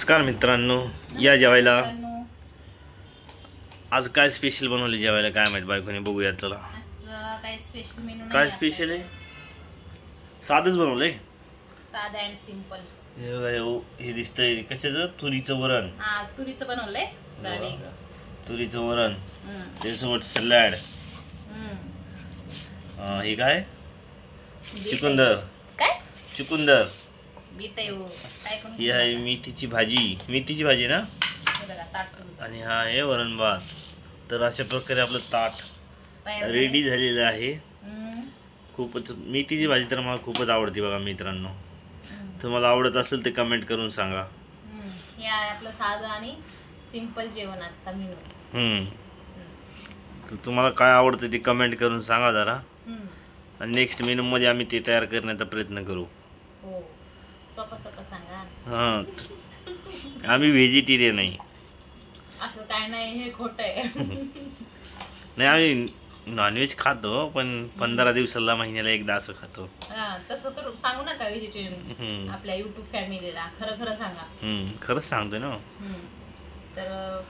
नमस्कार मित्रांनो, या जेवायला. आज काय स्पेशल बनवले जेवायला काय माहित बायकोने, बघूया चला. काय स्पेशल मेनू काय स्पेशल आहे? साधच बनवलंय, साधा अँड सिंपल. हे दिसतंय कशाचं? तुरीचं वरण. आज तुरीचं बनवलंय. तुरीचं वरण, त्याच्यासोबत सलाड. हे काय? चुकुंदर. काय चुकुंदर. बीट आहे हो. काय करून ही आहे मेथीची भाजी. मेथीची भाजी ना. बघा ताट तुमचं आणि हा आहे वरण भात. तर अशा प्रकारे आपलं ताट रेडी झालेलं आहे. खूपच मेथीची भाजी तर मला खूपच आवडते बघा मित्रांनो. तुम्हाला आवडत असेल तर कमेंट करून सांगा. हे आहे आपलं साधं आणि सिंपल जेवण आजचा मेनू. तर तुम्हाला काय आवडतं ते कमेंट करून सांगा जरा. आणि नेक्स्ट मेनू मध्ये आम्ही ते तयार करण्याचा प्रयत्न करू. हो, सोपं सोपं सांगा. आम्ही व्हेजिटेरियन नाही. असं काय नाही, हे खोटं आहे. नाही, आम्ही नॉनव्हेज खातो, पण 15 दिवसाला महिन्याला एकदा असं खातो. तसं तर सांगू नका व्हेजिटेरियन आपल्या युट्यूब फॅमिलीला. खरं खरं सांगा. खरंच सांगतोय ना. तर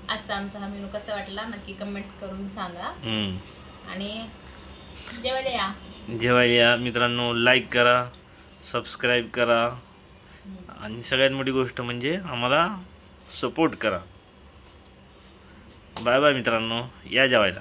आजचा आमचा हा मेनू कसा वाटला नक्की कमेंट करून सांगा. आणि जेवायला या मित्रांनो. लाईक करा, सबस्क्राईब करा, आणि सगळ्यात मोठी गोष्ट म्हणजे आम्हाला सपोर्ट करा. बाय बाय मित्रांनो, या जेवायला.